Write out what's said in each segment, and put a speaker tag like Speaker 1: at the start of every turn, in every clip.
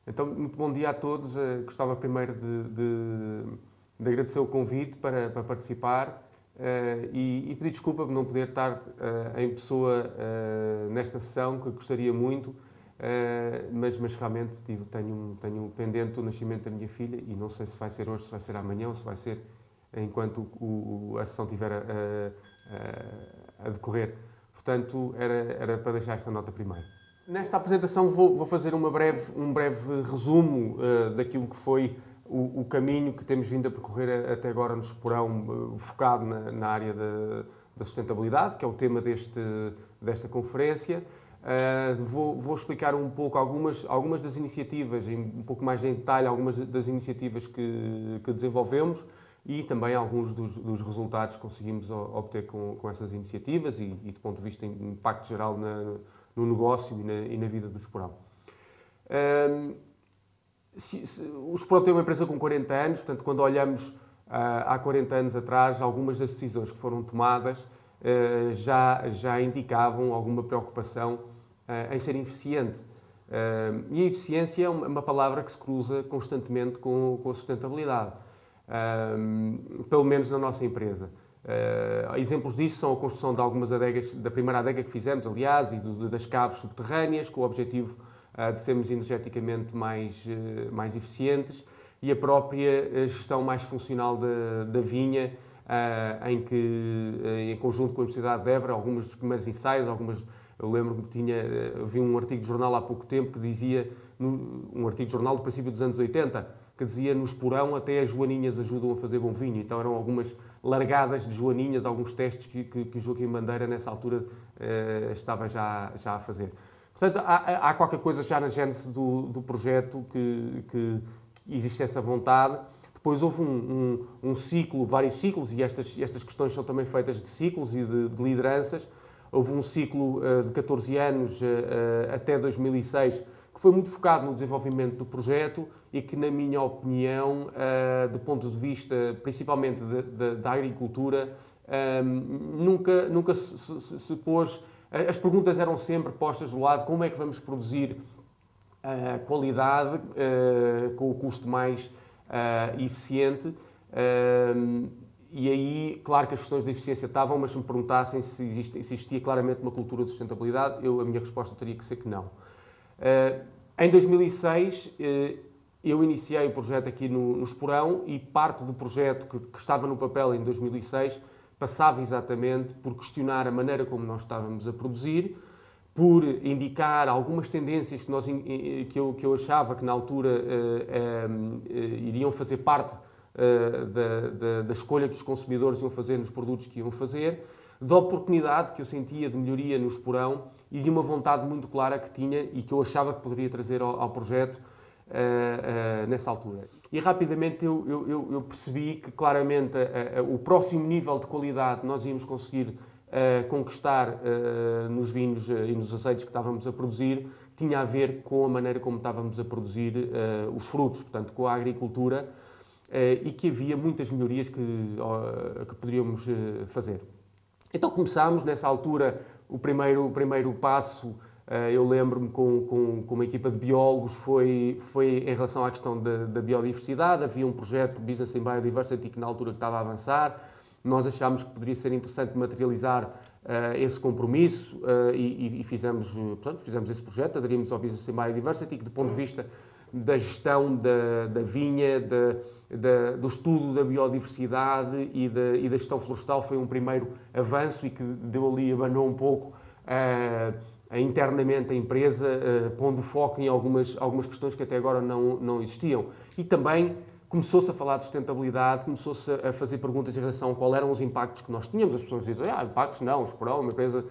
Speaker 1: Então, muito bom dia a todos. Gostava primeiro de agradecer o convite para participar e pedir desculpa por não poder estar em pessoa nesta sessão, que gostaria muito, mas realmente tenho pendente o nascimento da minha filha e não sei se vai ser hoje, se vai ser amanhã ou se vai ser enquanto a sessão estiver a decorrer. Portanto, era para deixar esta nota primeiro. Nesta apresentação vou fazer um breve resumo daquilo que foi o caminho que temos vindo a percorrer até agora no Esporão, focado na área da sustentabilidade, que é o tema desta conferência. Vou explicar um pouco algumas das iniciativas, um pouco mais em detalhe, algumas das iniciativas que desenvolvemos e também alguns dos resultados que conseguimos obter com essas iniciativas e do ponto de vista de impacto geral no negócio e na vida do Esporão. O Esporão tem uma empresa com 40 anos, portanto, quando olhamos há 40 anos atrás, algumas das decisões que foram tomadas já indicavam alguma preocupação em ser eficiente. E a eficiência é uma palavra que se cruza constantemente com a sustentabilidade, pelo menos na nossa empresa. Exemplos disso são a construção de algumas adegas, da primeira adega que fizemos, aliás, e das caves subterrâneas, com o objetivo de sermos energeticamente mais eficientes, e a própria gestão mais funcional da vinha, em que, em conjunto com a Universidade de Évora, alguns dos primeiros ensaios, eu lembro que vi um artigo de jornal há pouco tempo que dizia, um artigo de jornal do princípio dos anos 80, que dizia: no Esporão até as joaninhas ajudam a fazer bom vinho. Então eram algumas largadas de joaninhas, alguns testes que o Joaquim Bandeira nessa altura estava já a fazer. Portanto, há qualquer coisa já na gênese do projeto que existe essa vontade. Depois houve um ciclo, vários ciclos, e estas questões são também feitas de ciclos e de lideranças. Houve um ciclo de 14 anos até 2006, que foi muito focado no desenvolvimento do projeto e que, na minha opinião, do ponto de vista principalmente da agricultura, nunca se pôs. As perguntas eram sempre postas do lado: como é que vamos produzir qualidade com o custo mais eficiente? E aí, claro que as questões de eficiência estavam, mas se me perguntassem se existia claramente uma cultura de sustentabilidade, a minha resposta teria que ser que não. Em 2006, eu iniciei o projeto aqui no Esporão, e parte do projeto que estava no papel em 2006 passava exatamente por questionar a maneira como nós estávamos a produzir, por indicar algumas tendências que eu achava que na altura iriam fazer parte da escolha que os consumidores iam fazer nos produtos que iam fazer, da oportunidade que eu sentia de melhoria no Esporão e de uma vontade muito clara que tinha e que eu achava que poderia trazer ao projeto nessa altura. E rapidamente eu percebi que claramente o próximo nível de qualidade nós íamos conseguir conquistar nos vinhos e nos azeites que estávamos a produzir tinha a ver com a maneira como estávamos a produzir os frutos, portanto, com a agricultura, e que havia muitas melhorias que poderíamos fazer. Então começámos, nessa altura, o primeiro passo, eu lembro-me com uma equipa de biólogos, foi em relação à questão da biodiversidade. Havia um projeto Business in Biodiversity que na altura estava a avançar. Nós achámos que poderia ser interessante materializar esse compromisso e fizemos esse projeto, aderimos ao Business in Biodiversity, que do ponto de vista da gestão da vinha, do estudo da biodiversidade e da gestão florestal foi um primeiro avanço e que abanou um pouco internamente a empresa, pondo foco em algumas questões que até agora não existiam. E também começou-se a falar de sustentabilidade, começou-se a fazer perguntas em relação a quais eram os impactos que nós tínhamos. As pessoas dizem: impactos não, o Esporão é uma empresa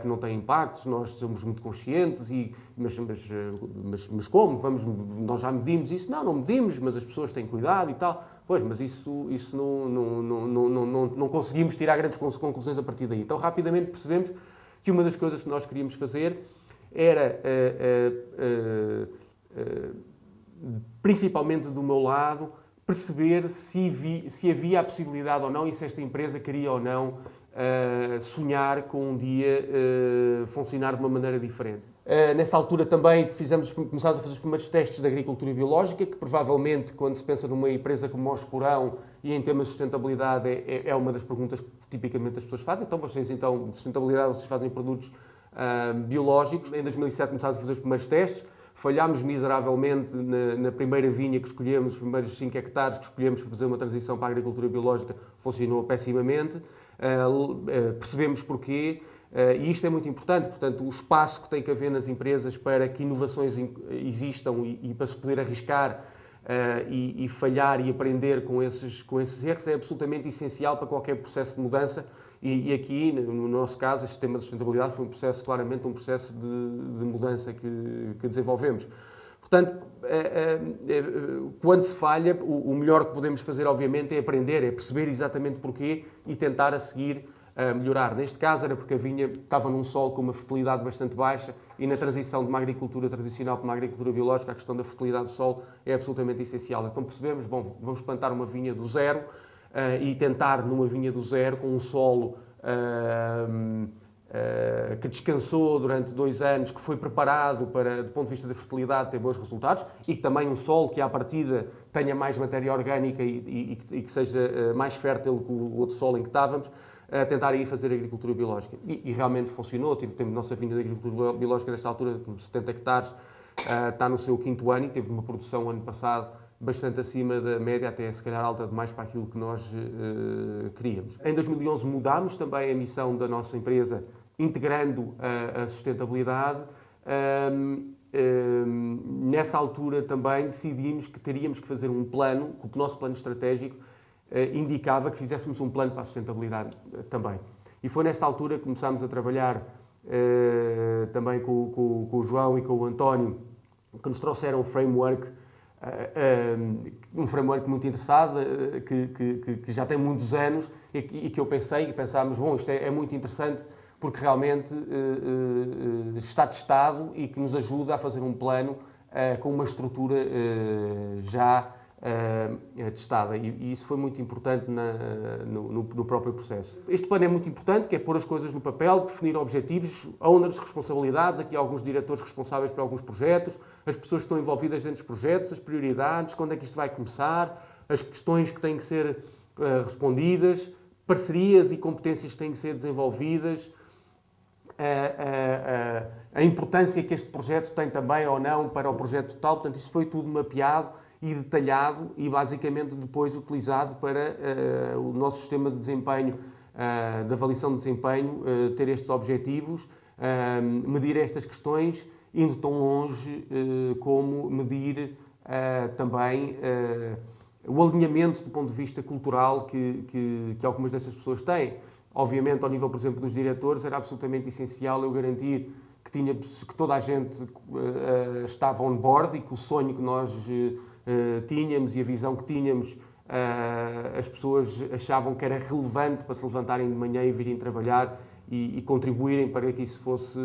Speaker 1: que não tem impactos, nós somos muito conscientes, mas como? Nós já medimos isso? Não medimos, mas as pessoas têm cuidado e tal. Pois, mas isso não conseguimos tirar grandes conclusões a partir daí. Então, rapidamente percebemos que uma das coisas que nós queríamos fazer era, principalmente do meu lado, perceber se havia a possibilidade ou não, e se esta empresa queria ou não sonhar com um dia funcionar de uma maneira diferente. Nessa altura também começámos a fazer os primeiros testes de agricultura biológica, que provavelmente, quando se pensa numa empresa como o Esporão e em temas de sustentabilidade, é uma das perguntas que tipicamente as pessoas fazem. Então, vocês, de sustentabilidade, vocês fazem produtos biológicos. Em 2007 começámos a fazer os primeiros testes. Falhámos miseravelmente na primeira vinha que escolhemos, os primeiros 5 hectares que escolhemos para fazer uma transição para a agricultura biológica, funcionou pessimamente. Percebemos porquê. E isto é muito importante, portanto, o espaço que tem que haver nas empresas para que inovações existam e para se poder arriscar e falhar e aprender com esses erros é absolutamente essencial para qualquer processo de mudança. E aqui, no nosso caso, este tema de sustentabilidade foi claramente um processo de mudança que desenvolvemos. Portanto, quando se falha, o melhor que podemos fazer, obviamente, é aprender, é perceber exatamente porquê e tentar a seguir melhorar. Neste caso era porque a vinha estava num solo com uma fertilidade bastante baixa e na transição de uma agricultura tradicional para uma agricultura biológica a questão da fertilidade do solo é absolutamente essencial. Então percebemos, bom, vamos plantar uma vinha do zero e tentar numa vinha do zero com um solo que descansou durante 2 anos, que foi preparado para, do ponto de vista da fertilidade, ter bons resultados e que também um solo que à partida tenha mais matéria orgânica e que seja mais fértil que o outro solo em que estávamos, a tentar aí fazer agricultura biológica. E realmente funcionou. Temos a nossa vinha de agricultura biológica nesta altura, com 70 hectares, está no seu 5º ano e teve uma produção ano passado bastante acima da média, até se calhar alta demais para aquilo que nós queríamos. Em 2011 mudámos também a missão da nossa empresa, integrando a sustentabilidade. Nessa altura também decidimos que teríamos que fazer um plano, que o nosso plano estratégico indicava que fizéssemos um plano para a sustentabilidade também. E foi nesta altura que começámos a trabalhar também com o João e com o António, que nos trouxeram um framework muito interessado, que já tem muitos anos e que eu pensámos, bom, isto é muito interessante porque realmente está testado e que nos ajuda a fazer um plano com uma estrutura já testada, e isso foi muito importante no próprio processo. Este plano é muito importante, que é pôr as coisas no papel, definir objetivos, owners, responsabilidades, aqui alguns diretores responsáveis por alguns projetos, as pessoas que estão envolvidas dentro dos projetos, as prioridades, quando é que isto vai começar, as questões que têm que ser respondidas, parcerias e competências que têm que ser desenvolvidas, a importância que este projeto tem também ou não para o projeto total. Portanto, isso foi tudo mapeado e detalhado e basicamente depois utilizado para o nosso sistema de desempenho, de avaliação de desempenho, ter estes objetivos, medir estas questões, indo tão longe como medir também o alinhamento do ponto de vista cultural que algumas destas pessoas têm. Obviamente, ao nível, por exemplo, dos diretores, era absolutamente essencial eu garantir que toda a gente estava on board e que o sonho que nós tínhamos e a visão que tínhamos, as pessoas achavam que era relevante para se levantarem de manhã e virem trabalhar e contribuírem para que isso fosse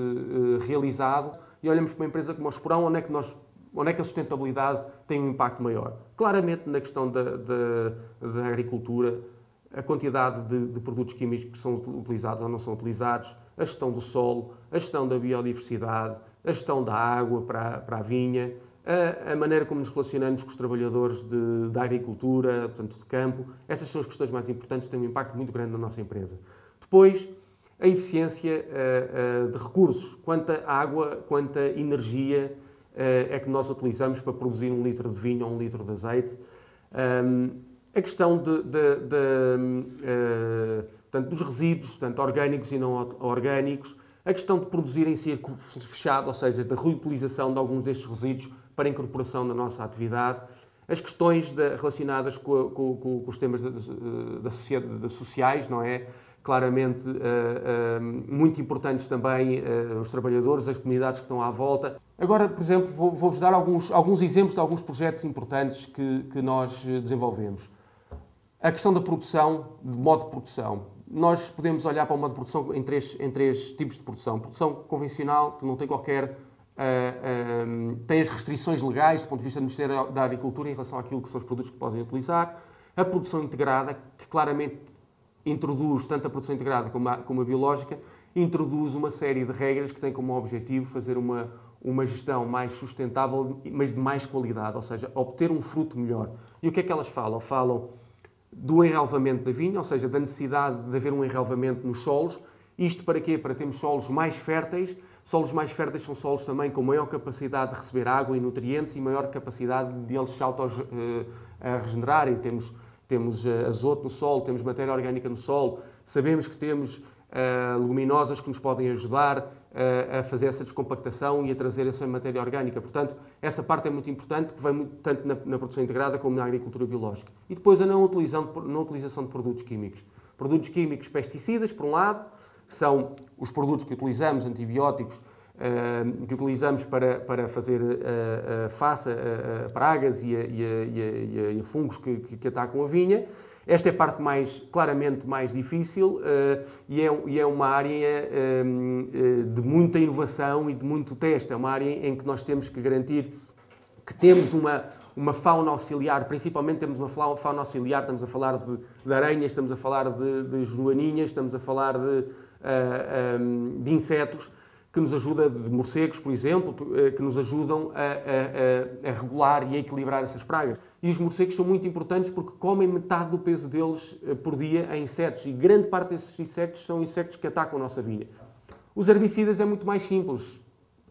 Speaker 1: realizado. E olhamos para uma empresa como o Esporão, onde é que a sustentabilidade tem um impacto maior? Claramente na questão da agricultura, a quantidade de produtos químicos que são utilizados ou não são utilizados, a gestão do solo, a gestão da biodiversidade, a gestão da água para a vinha, a maneira como nos relacionamos com os trabalhadores da agricultura, portanto, de campo. Essas são as questões mais importantes, têm um impacto muito grande na nossa empresa. Depois, a eficiência de recursos, quanta água, quanta energia é que nós utilizamos para produzir 1 litro de vinho ou 1 litro de azeite. A questão portanto, dos resíduos, tanto orgânicos e não orgânicos, a questão de produzir em círculo fechado, ou seja, da reutilização de alguns destes resíduos para incorporação na nossa atividade, as questões relacionadas com os temas sociais, não é? Claramente muito importantes também os trabalhadores, as comunidades que estão à volta. Agora, por exemplo, vou-vos dar alguns exemplos de alguns projetos importantes que nós desenvolvemos. A questão da produção, de modo de produção. Nós podemos olhar para o modo de produção em três tipos de produção. Produção convencional, que não tem tem as restrições legais do ponto de vista do Ministério da Agricultura em relação àquilo que são os produtos que podem utilizar. A produção integrada, que claramente introduz tanto a produção integrada como a biológica. introduz uma série de regras que têm como objetivo fazer uma gestão mais sustentável, mas de mais qualidade, ou seja, obter um fruto melhor. E o que é que elas falam? Falam do enrelvamento da vinha, ou seja, da necessidade de haver um enrelvamento nos solos. Isto para quê? Para termos solos mais férteis. Solos mais férteis são solos também com maior capacidade de receber água e nutrientes e maior capacidade de eles se auto-regenerarem. Temos azoto no solo, temos matéria orgânica no solo, sabemos que temos leguminosas que nos podem ajudar a fazer essa descompactação e a trazer essa matéria orgânica. Portanto, essa parte é muito importante, que vem muito, tanto na produção integrada como na agricultura biológica. E depois a não utilização de produtos químicos. Produtos químicos, pesticidas, por um lado, que são os produtos que utilizamos, antibióticos, que utilizamos para fazer face a pragas e a fungos que atacam a vinha. Esta é a parte claramente mais difícil e é uma área de muita inovação e de muito teste. É uma área em que nós temos que garantir que temos uma fauna auxiliar, principalmente temos uma fauna auxiliar, estamos a falar de aranhas, estamos a falar de joaninhas, estamos a falar de insetos, que nos ajuda, de morcegos, por exemplo, que nos ajudam a regular e a equilibrar essas pragas. E os morcegos são muito importantes porque comem metade do peso deles por dia a insetos, e grande parte desses insetos são insetos que atacam a nossa vinha. Os herbicidas é muito mais simples.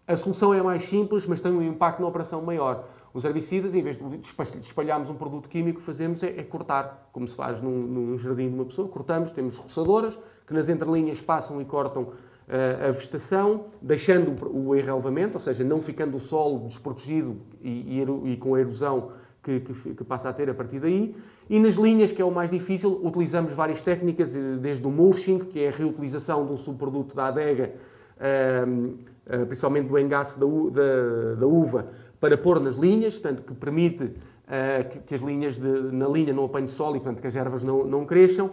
Speaker 1: A solução é mais simples, mas tem um impacto na operação maior. Os herbicidas, em vez de espalharmos um produto químico, o que fazemos é cortar, como se faz num jardim de uma pessoa. Cortamos, temos roçadoras, que nas entrelinhas passam e cortam a vegetação, deixando o enrelvamento, ou seja, não ficando o solo desprotegido e com a erosão que passa a ter a partir daí. E nas linhas, que é o mais difícil, utilizamos várias técnicas, desde o mulching, que é a reutilização de um subproduto da adega, principalmente do engaço da uva, para pôr nas linhas, tanto que permite que as linhas na linha não apanhem sol e, portanto, que as ervas não cresçam.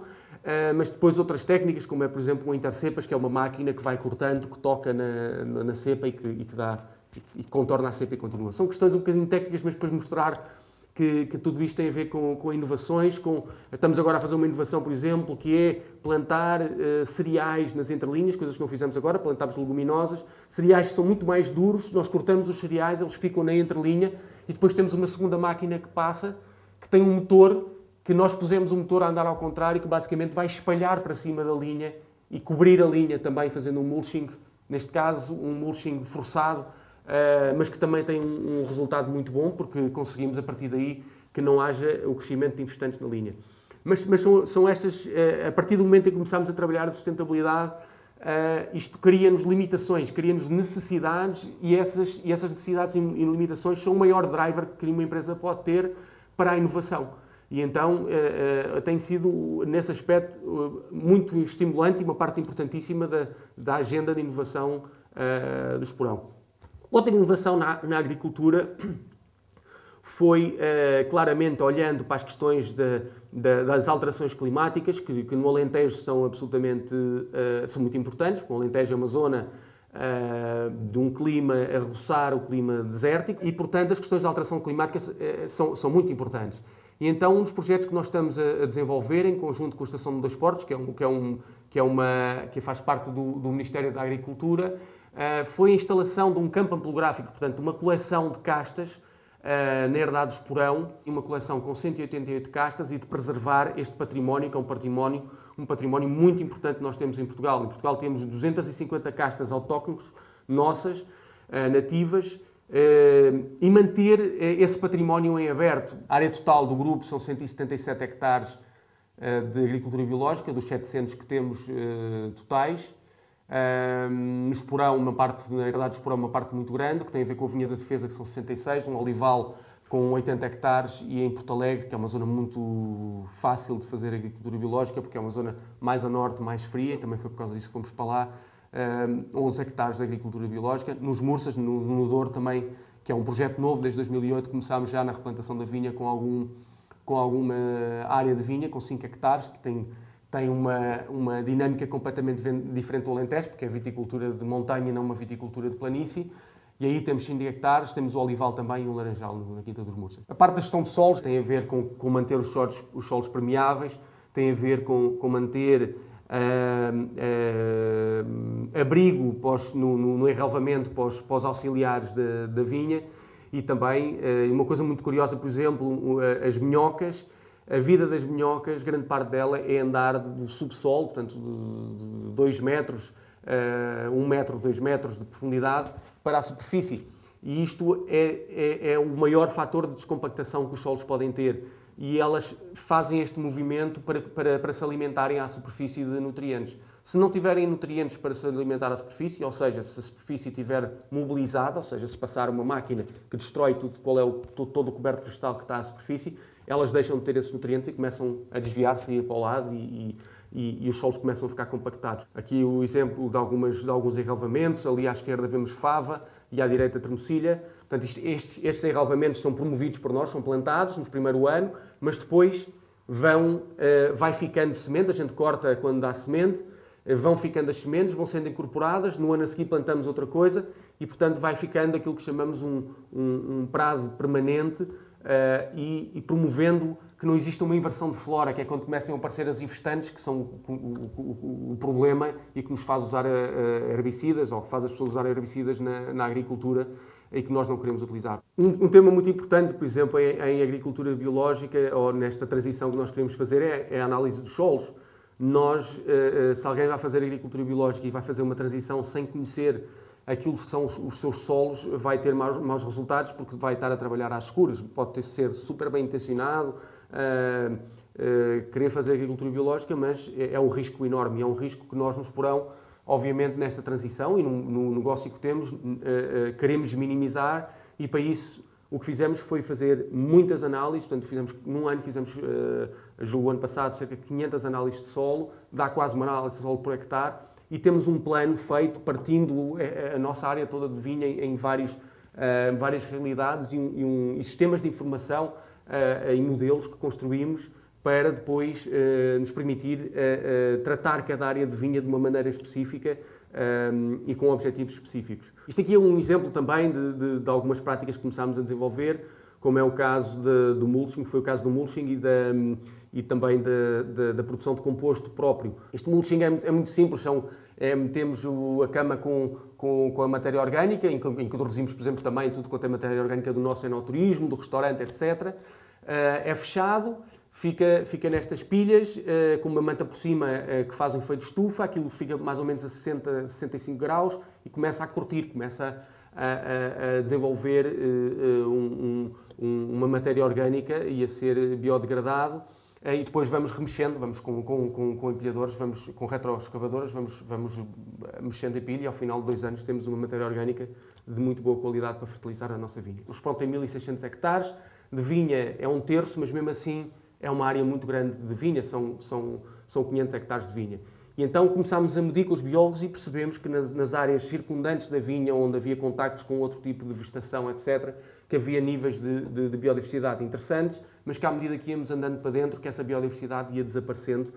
Speaker 1: Mas depois outras técnicas, como é, por exemplo, um intercepas, que é uma máquina que vai cortando, que toca na cepa e que contorna a cepa e continua. São questões um bocadinho técnicas, mas depois mostrar que tudo isto tem a ver com inovações. Estamos agora a fazer uma inovação, por exemplo, que é plantar cereais nas entrelinhas, coisas que não fizemos agora, plantámos leguminosas. Cereais que são muito mais duros, nós cortamos os cereais, eles ficam na entrelinha, e depois temos uma segunda máquina que passa, que tem um motor, que nós pusemos o motor a andar ao contrário, que basicamente vai espalhar para cima da linha e cobrir a linha também, fazendo um mulching, neste caso um mulching forçado, mas que também tem um resultado muito bom, porque conseguimos a partir daí que não haja o crescimento de infestantes na linha. Mas são estas, a partir do momento em que começámos a trabalhar a sustentabilidade, isto cria-nos limitações, cria-nos necessidades, e essas necessidades e limitações são o maior driver que uma empresa pode ter para a inovação. E então tem sido, nesse aspecto, muito estimulante e uma parte importantíssima da agenda de inovação do Esporão. Outra inovação na agricultura foi, claramente, olhando para as questões das alterações climáticas, que no Alentejo são absolutamente são muito importantes, porque o Alentejo é uma zona de um clima a roçar o clima desértico, e, portanto, as questões da alteração climática são muito importantes. E então, um dos projetos que nós estamos a desenvolver, em conjunto com a Estação de Desportos, que faz parte do Ministério da Agricultura, foi a instalação de um campo ampelográfico, portanto, uma coleção de castas na herdade do Esporão, uma coleção com 188 castas, e de preservar este património, que é um património muito importante que nós temos em Portugal. Em Portugal temos 250 castas autóctones, nossas, nativas, e manter esse património em aberto. A área total do grupo são 177 hectares de agricultura biológica, dos 700 que temos totais. No Esporão, na herdade do Esporão, uma parte muito grande, que tem a ver com a Vinha da Defesa, que são 66, um olival com 80 hectares, e em Porto Alegre, que é uma zona muito fácil de fazer agricultura biológica, porque é uma zona mais a norte, mais fria, e também foi por causa disso que fomos para lá, 11 hectares de agricultura biológica. Nos Mursas, no Douro também, que é um projeto novo, desde 2008, começámos já na replantação da vinha com alguma área de vinha, com 5 hectares, que tem uma dinâmica completamente diferente do Alentejo, porque é viticultura de montanha e não uma viticultura de planície. E aí temos 5 hectares, temos o olival também e o laranjal na Quinta dos Mursas. A parte da gestão de solos tem a ver com manter os solos permeáveis, tem a ver com manter abrigo no enrelvamento para os auxiliares da vinha e também, uma coisa muito curiosa, por exemplo, as minhocas. A vida das minhocas, grande parte dela é andar do subsolo, portanto de 2 metros, 1 metro, 2 metros de profundidade para a superfície. E isto é o maior fator de descompactação que os solos podem ter. E elas fazem este movimento para se alimentarem à superfície de nutrientes. Se não tiverem nutrientes para se alimentar à superfície, ou seja, se a superfície estiver mobilizada, ou seja, se passar uma máquina que destrói tudo, todo o coberto vegetal que está à superfície, elas deixam de ter esses nutrientes e começam a desviar-se e ir para o lado e os solos começam a ficar compactados. Aqui o exemplo de alguns enrelvamentos, ali à esquerda vemos fava e à direita termocilha. Portanto, estes enrelvamentos são promovidos por nós, são plantados no primeiro ano, mas depois vai ficando semente, a gente corta quando dá semente, vão ficando as sementes, vão sendo incorporadas, no ano a seguir plantamos outra coisa e, portanto, vai ficando aquilo que chamamos um prado permanente e promovendo que não exista uma inversão de flora, que é quando começam a aparecer as infestantes, que são o problema e que nos faz usar herbicidas, ou que faz as pessoas usarem herbicidas na agricultura e que nós não queremos utilizar. Um tema muito importante, por exemplo, em agricultura biológica, ou nesta transição que nós queremos fazer, é a análise dos solos. Se alguém vai fazer agricultura biológica e vai fazer uma transição sem conhecer aquilo que são os seus solos, vai ter maus resultados porque vai estar a trabalhar às escuras. Pode ser super bem intencionado, querer fazer agricultura biológica, mas é um risco enorme. É um risco que nós nos porão, obviamente, nesta transição e no negócio que temos, queremos minimizar e para isso o que fizemos foi fazer muitas análises. Portanto, num ano fizemos, o ano passado, cerca de 500 análises de solo, dá quase uma análise de solo por hectare. E temos um plano feito partindo a nossa área toda de vinha em várias realidades e sistemas de informação em modelos que construímos para depois nos permitir tratar cada área de vinha de uma maneira específica e com objetivos específicos. Isto aqui é um exemplo também de algumas práticas que começámos a desenvolver, como é o caso do mulching, que foi o caso do mulching e também da produção de composto próprio. Este mulching é muito simples, metemos a cama com a matéria orgânica, em que reduzimos, por exemplo, também tudo quanto é matéria orgânica do nosso enoturismo, do restaurante, etc. É fechado, fica nestas pilhas, com uma manta por cima que faz um efeito de estufa, aquilo fica mais ou menos a 60, 65 graus e começa a curtir, começa a desenvolver uma matéria orgânica e a ser biodegradado. E depois vamos remexendo, vamos com empilhadores, vamos com retroescavadoras, vamos mexendo a pilha e ao final de 2 anos temos uma matéria orgânica de muito boa qualidade para fertilizar a nossa vinha. O Esprão tem 1.600 hectares, de vinha é 1/3, mas mesmo assim é uma área muito grande de vinha, são 500 hectares de vinha. E então começámos a medir com os biólogos e percebemos que nas áreas circundantes da vinha, onde havia contactos com outro tipo de vegetação, etc., que havia níveis de biodiversidade interessantes, mas que à medida que íamos andando para dentro, que essa biodiversidade ia desaparecendo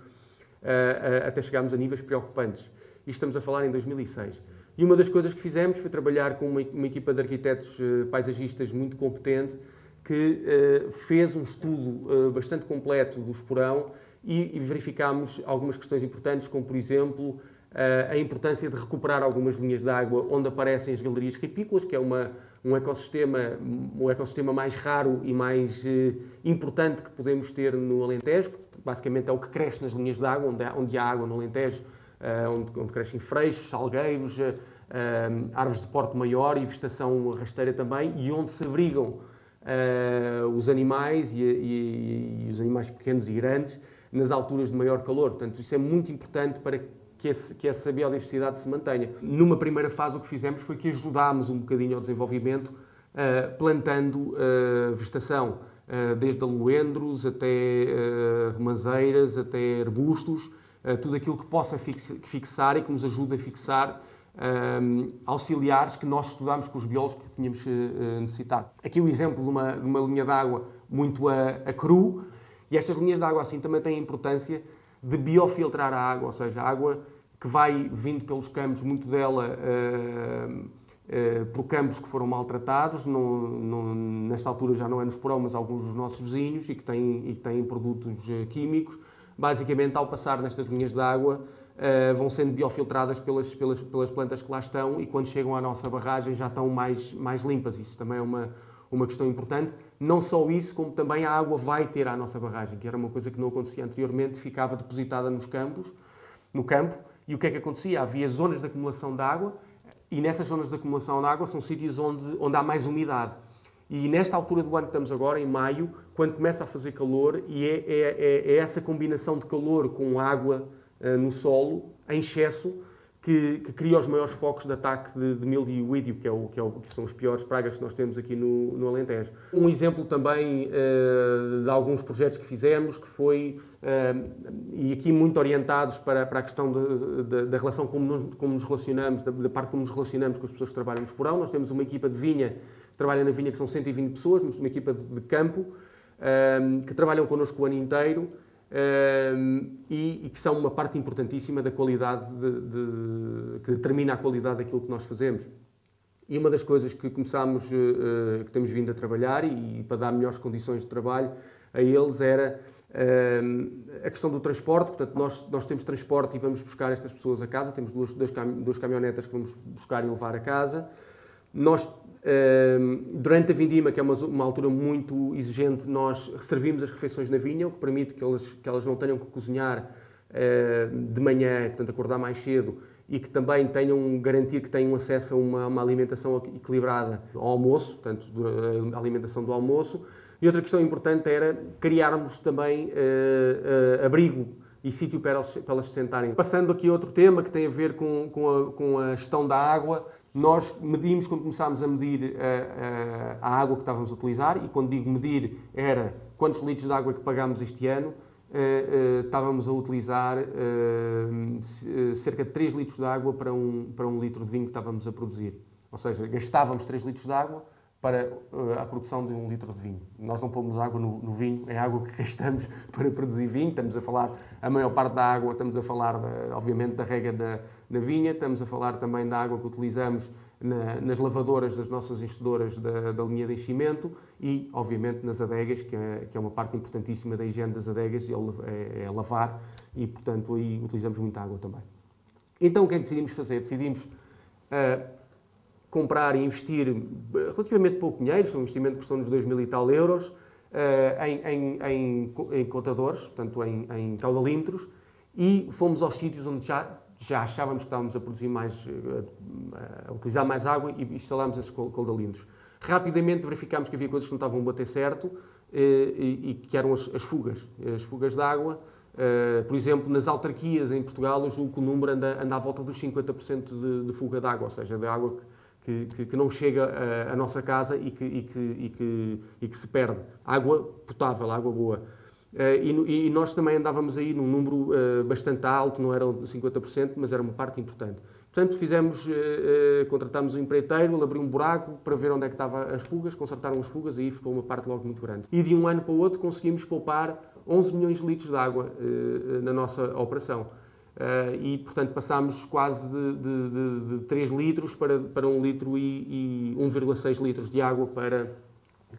Speaker 1: até chegarmos a níveis preocupantes. Isto estamos a falar em 2006. E uma das coisas que fizemos foi trabalhar com uma equipa de arquitetos paisagistas muito competente, que fez um estudo bastante completo do Esporão e verificámos algumas questões importantes, como, por exemplo, a importância de recuperar algumas linhas de água onde aparecem as galerias ripícolas, que é o ecossistema mais raro e mais importante que podemos ter no Alentejo. Basicamente é o que cresce nas linhas de água, onde há água no Alentejo, onde crescem freixos, salgueiros, árvores de porte maior e vegetação rasteira também, e onde se abrigam os animais e os animais pequenos e grandes nas alturas de maior calor. Portanto, isso é muito importante para que essa biodiversidade se mantenha. Numa primeira fase, o que fizemos foi que ajudámos um bocadinho ao desenvolvimento, plantando vegetação, desde aloendros até romazeiras, até arbustos, tudo aquilo que possa fixar e que nos ajude a fixar auxiliares que nós estudámos com os biólogos que tínhamos necessitado. Aqui o exemplo de uma linha de água muito a cru, e estas linhas de água assim também têm a importância de biofiltrar a água, ou seja, a água que vai vindo pelos campos, muito dela por campos que foram maltratados, nesta altura já não é no Esporão, mas alguns dos nossos vizinhos, e que têm produtos químicos, basicamente, ao passar nestas linhas de água, vão sendo biofiltradas pelas plantas que lá estão e quando chegam à nossa barragem já estão mais limpas. Isso também é uma questão importante. Não só isso, como também a água vai ter à nossa barragem, que era uma coisa que não acontecia anteriormente, ficava depositada no campo, e o que é que acontecia? Havia zonas de acumulação de água, e nessas zonas de acumulação de água são sítios onde há mais umidade. E nesta altura do ano que estamos agora, em maio, quando começa a fazer calor, e é essa combinação de calor com água no solo, em excesso, que cria os maiores focos de ataque de milho e uídio, que são as piores pragas que nós temos aqui no Alentejo. Um exemplo também de alguns projetos que fizemos, que foi, e aqui muito orientados para a questão da relação como nos relacionamos, da parte como nos relacionamos com as pessoas que trabalham no Esporão. Nós temos uma equipa de vinha, que trabalha na vinha, que são 120 pessoas, uma equipa de campo, que trabalham connosco o ano inteiro, e que são uma parte importantíssima da qualidade, que determina a qualidade daquilo que nós fazemos. E uma das coisas que começámos, que temos vindo a trabalhar e para dar melhores condições de trabalho a eles era a questão do transporte. Portanto, nós temos transporte e vamos buscar estas pessoas a casa, temos duas caminhonetas que vamos buscar e levar a casa. Nós, durante a vindima, que é uma altura muito exigente, nós servimos as refeições na vinha, o que permite que elas não tenham que cozinhar de manhã, portanto acordar mais cedo, e que também garantir que tenham acesso a uma alimentação equilibrada ao almoço, portanto a alimentação do almoço. E outra questão importante era criarmos também abrigo e sítio para elas se sentarem. Passando aqui a outro tema que tem a ver com a gestão da água. Nós medimos, quando começámos a medir a água que estávamos a utilizar, e quando digo medir era quantos litros de água que pagámos este ano, estávamos a utilizar cerca de 3 litros de água para um litro de vinho que estávamos a produzir. Ou seja, gastávamos 3 litros de água para a produção de 1 litro de vinho. Nós não pomos água no vinho, é água que gastamos para produzir vinho. Estamos a falar, a maior parte da água, estamos a falar, obviamente, da rega na vinha, estamos a falar também da água que utilizamos nas lavadoras das nossas enchedoras da linha de enchimento e, obviamente, nas adegas, que é uma parte importantíssima da higiene das adegas, é lavar e, portanto, aí utilizamos muita água também. Então, o que é que decidimos fazer? Decidimos comprar e investir relativamente pouco dinheiro, um investimento que custou-nos 2.000 e tal euros, em contadores, portanto em caudalímetros, e fomos aos sítios onde já achávamos que estávamos a produzir a utilizar mais água e instalámos esses caudalímetros. Rapidamente verificámos que havia coisas que não estavam a bater certo e que eram as fugas de água. Por exemplo, nas autarquias em Portugal, eu julgo que o número anda à volta dos 50% de fuga de água, ou seja, de água que não chega à nossa casa e que se perde. Água potável, água boa. E nós também andávamos aí num número bastante alto, não eram 50%, mas era uma parte importante. Portanto, contratámos um empreiteiro, ele abriu um buraco para ver onde é que estavam as fugas, consertaram as fugas e aí ficou uma parte logo muito grande. E de um ano para o outro conseguimos poupar 11 milhões de litros de água na nossa operação. E, portanto, passámos quase de 3 litros para 1 litro e 1,6 litros de água para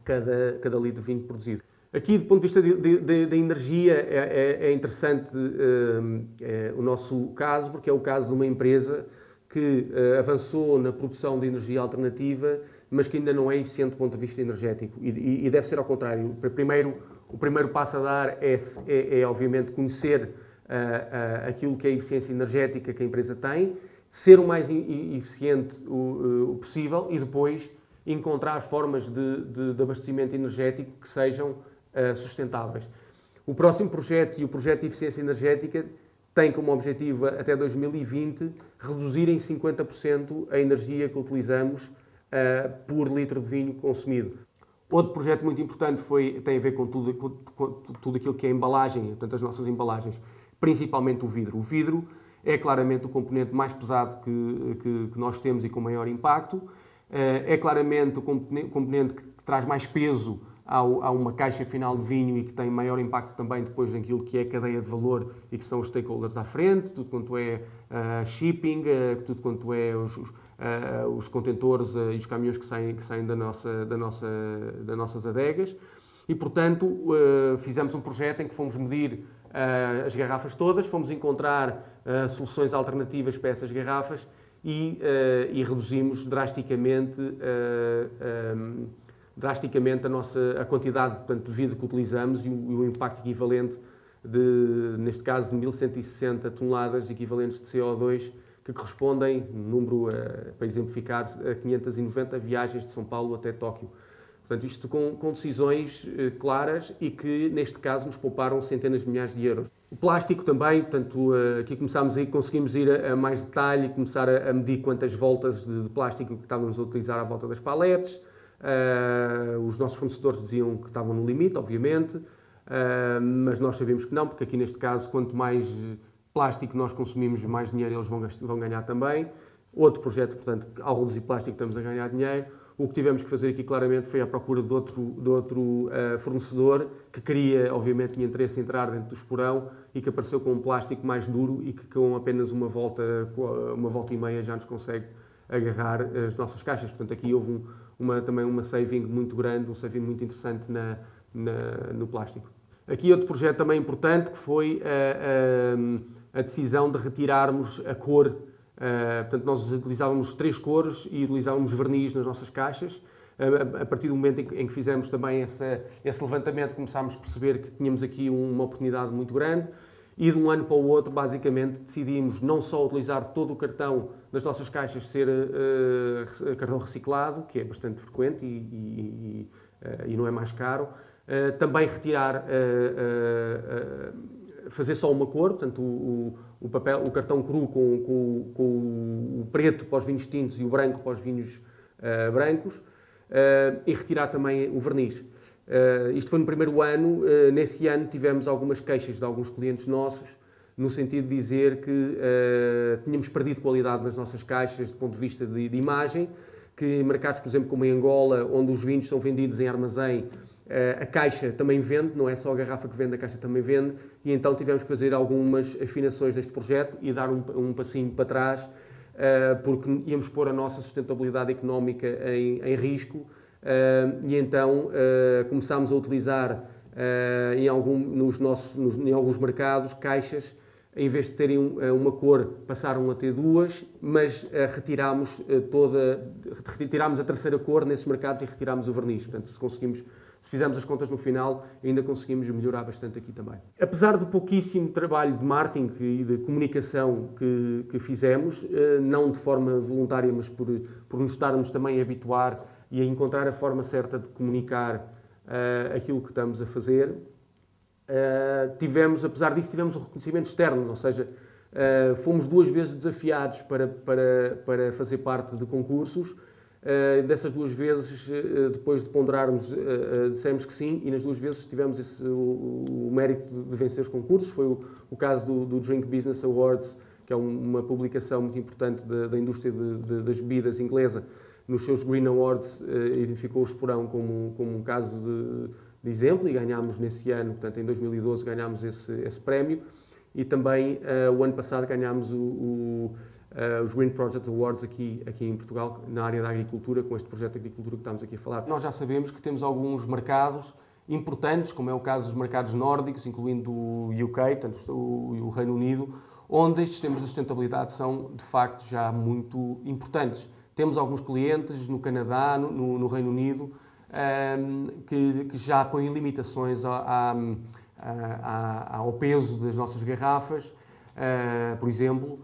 Speaker 1: cada litro de vinho produzido. Aqui, do ponto de vista da energia, é interessante o nosso caso, porque é o caso de uma empresa que avançou na produção de energia alternativa, mas que ainda não é eficiente do ponto de vista energético. E deve ser ao contrário. O primeiro passo a dar é obviamente, conhecer aquilo que é a eficiência energética que a empresa tem, ser o mais eficiente o possível e depois encontrar formas de abastecimento energético que sejam sustentáveis. O próximo projeto e o projeto de eficiência energética tem como objetivo, até 2020, reduzir em 50% a energia que utilizamos por litro de vinho consumido. Outro projeto muito importante tem a ver com tudo aquilo que é a embalagem, portanto, as nossas embalagens, principalmente o vidro. O vidro é claramente o componente mais pesado que nós temos e com maior impacto. É claramente o componente que traz mais peso a uma caixa final de vinho e que tem maior impacto também depois naquilo que é a cadeia de valor e que são os stakeholders à frente, tudo quanto é shipping, tudo quanto é os contentores e os caminhões que saem das nossas adegas. e, portanto, fizemos um projeto em que fomos medir as garrafas todas, fomos encontrar soluções alternativas para essas garrafas e reduzimos drasticamente a quantidade, portanto, de vidro que utilizamos e o impacto equivalente neste caso, de 1160 toneladas equivalentes de CO2, que correspondem, número, para exemplificar, a 590 viagens de São Paulo até Tóquio. Portanto, isto com decisões claras e que, neste caso, nos pouparam centenas de milhares de euros. O plástico também, portanto, aqui conseguimos ir a mais detalhe e começar a medir quantas voltas de plástico que estávamos a utilizar à volta das paletes. Os nossos fornecedores diziam que estavam no limite, obviamente, mas nós sabemos que não, porque aqui neste caso, quanto mais plástico nós consumimos, mais dinheiro eles vão ganhar também. Outro projeto, portanto, ao reduzir plástico estamos a ganhar dinheiro. O que tivemos que fazer aqui claramente foi à procura de outro fornecedor que queria, obviamente, tinha interesse em entrar dentro do esporão e que apareceu com um plástico mais duro e que com apenas uma volta e meia já nos consegue agarrar as nossas caixas. Portanto, aqui houve também uma saving muito grande, um saving muito interessante no plástico. Aqui outro projeto também importante que foi a decisão de retirarmos a cor. Portanto, nós utilizávamos 3 cores e utilizávamos verniz nas nossas caixas. A partir do momento em que fizemos também esse levantamento, começámos a perceber que tínhamos aqui uma oportunidade muito grande e de um ano para o outro, basicamente, decidimos não só utilizar todo o cartão das nossas caixas ser cartão reciclado, que é bastante frequente e não é mais caro, também retirar, fazer só uma cor, portanto o cartão cru com o preto para os vinhos tintos e o branco para os vinhos brancos, e retirar também o verniz. Isto foi no primeiro ano. Nesse ano tivemos algumas queixas de alguns clientes nossos, no sentido de dizer que tínhamos perdido qualidade nas nossas caixas do ponto de vista de imagem, que em mercados, por exemplo, como em Angola, onde os vinhos são vendidos em armazém, a caixa também vende, não é só a garrafa que vende, a caixa também vende, e então tivemos que fazer algumas afinações neste projeto e dar um passinho para trás, porque íamos pôr a nossa sustentabilidade económica em risco, e então começámos a utilizar em alguns mercados caixas, em vez de terem uma cor, passaram a ter 2, mas retirámos a terceira cor nesses mercados e retirámos o verniz. Portanto, se fizermos as contas no final, ainda conseguimos melhorar bastante aqui também. Apesar do pouquíssimo trabalho de marketing e de comunicação que fizemos, não de forma voluntária, mas por nos estarmos também a habituar e a encontrar a forma certa de comunicar aquilo que estamos a fazer, apesar disso, tivemos um reconhecimento externo, ou seja, fomos 2 vezes desafiados para fazer parte de concursos. Dessas 2 vezes, depois de ponderarmos, dissemos que sim, e nas 2 vezes tivemos o mérito de vencer os concursos. Foi o caso do Drink Business Awards, que é uma publicação muito importante da indústria das bebidas inglesa. Nos seus Green Awards, identificou o Esporão como um caso de exemplo, e ganhámos nesse ano, portanto, em 2012, ganhámos esse prémio. E também, o ano passado, ganhámos os Green Project Awards aqui em Portugal, na área da agricultura, com este projeto de agricultura que estamos aqui a falar. Nós já sabemos que temos alguns mercados importantes, como é o caso dos mercados nórdicos, incluindo o UK, portanto, o Reino Unido, onde estes temas de sustentabilidade são, de facto, já muito importantes. Temos alguns clientes no Canadá, no Reino Unido, que já põem limitações ao peso das nossas garrafas, por exemplo,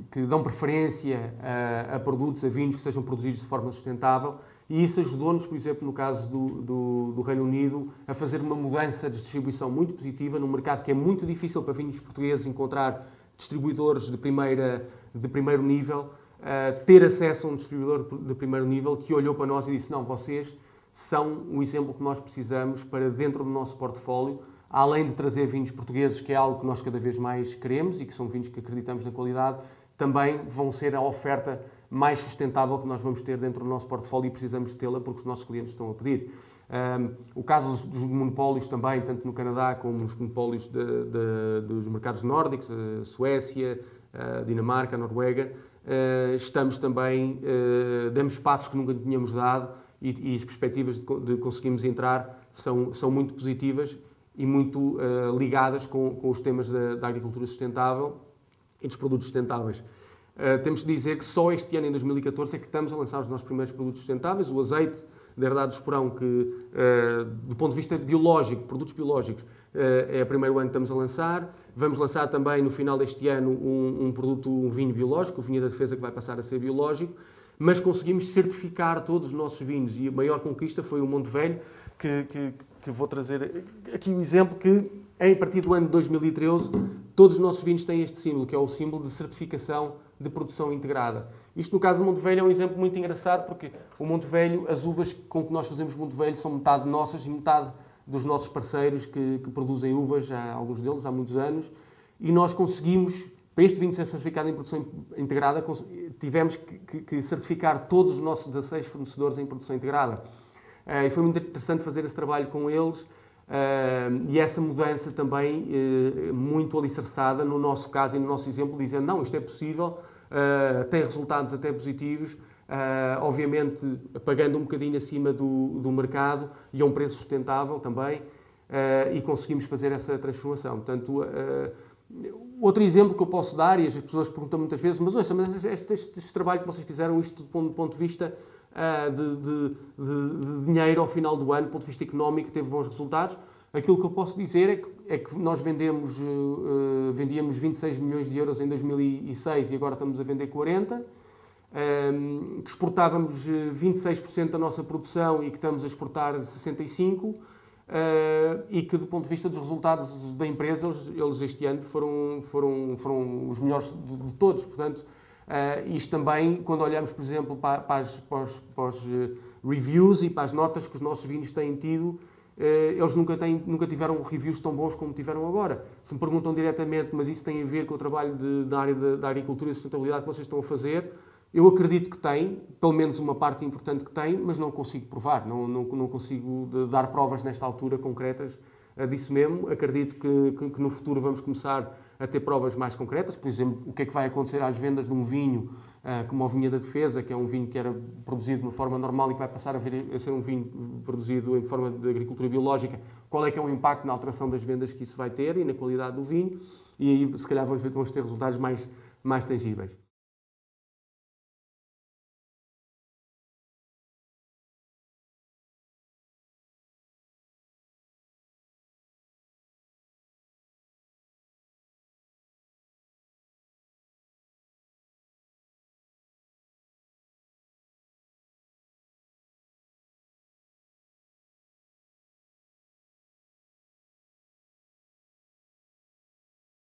Speaker 1: que dão preferência a produtos, a vinhos que sejam produzidos de forma sustentável, e isso ajudou-nos, por exemplo, no caso do Reino Unido, a fazer uma mudança de distribuição muito positiva num mercado que é muito difícil para vinhos portugueses encontrar distribuidores de primeiro nível, ter acesso a um distribuidor de primeiro nível que olhou para nós e disse: não, vocês são o exemplo que nós precisamos para dentro do nosso portfólio, além de trazer vinhos portugueses, que é algo que nós cada vez mais queremos e que são vinhos que acreditamos na qualidade, também vão ser a oferta mais sustentável que nós vamos ter dentro do nosso portfólio, e precisamos tê-la porque os nossos clientes estão a pedir. O caso dos monopólios também, tanto no Canadá como nos monopólios dos mercados nórdicos, a Suécia, a Dinamarca, a Noruega, estamos também, demos passos que nunca tínhamos dado e as perspectivas de conseguirmos entrar são muito positivas e muito ligadas com os temas da agricultura sustentável e dos produtos sustentáveis. Temos que dizer que só este ano, em 2014, é que estamos a lançar os nossos primeiros produtos sustentáveis. O azeite da herdade do Esporão, que, do ponto de vista biológico, produtos biológicos, é o primeiro ano que estamos a lançar. Vamos lançar também, no final deste ano, um vinho biológico, o Vinho da Defesa, que vai passar a ser biológico. Mas conseguimos certificar todos os nossos vinhos e a maior conquista foi o Monte Velho, que vou trazer aqui um exemplo que, a partir do ano de 2013, todos os nossos vinhos têm este símbolo, que é o símbolo de certificação de produção integrada. Isto, no caso do Monte Velho, é um exemplo muito engraçado, porque o Monte Velho, as uvas com que nós fazemos Monte Velho são metade nossas e metade dos nossos parceiros que produzem uvas, alguns deles há muitos anos, e nós conseguimos, para este vinho ser certificado em produção integrada, tivemos que certificar todos os nossos 16 fornecedores em produção integrada. E foi muito interessante fazer esse trabalho com eles, e essa mudança também muito alicerçada no nosso caso e no nosso exemplo, dizendo não, isto é possível, tem resultados até positivos, obviamente pagando um bocadinho acima do mercado e a um preço sustentável também, e conseguimos fazer essa transformação. Portanto, outro exemplo que eu posso dar, e as pessoas perguntam muitas vezes, mas este trabalho que vocês fizeram, isto do ponto de vista de dinheiro ao final do ano, do ponto de vista económico, teve bons resultados. Aquilo que eu posso dizer é que nós vendíamos 26 milhões de euros em 2006 e agora estamos a vender 40, que exportávamos 26% da nossa produção e que estamos a exportar 65%, e que, do ponto de vista dos resultados da empresa, eles este ano foram os melhores de todos. Portanto, isto também, quando olhamos, por exemplo, para os reviews e para as notas que os nossos vinhos têm tido, eles nunca tiveram reviews tão bons como tiveram agora. Se me perguntam diretamente, mas isso tem a ver com o trabalho da área da agricultura e sustentabilidade que vocês estão a fazer, eu acredito que tem, pelo menos uma parte importante que tem, mas não consigo provar, não consigo dar provas nesta altura concretas disso mesmo. Acredito que no futuro vamos começar a ter provas mais concretas, por exemplo, o que é que vai acontecer às vendas de um vinho como o Vinho da Defesa, que é um vinho que era produzido de uma forma normal e que vai passar a ser um vinho produzido em forma de agricultura biológica, qual é que é o impacto na alteração das vendas que isso vai ter e na qualidade do vinho, e aí se calhar vamos ter resultados mais tangíveis.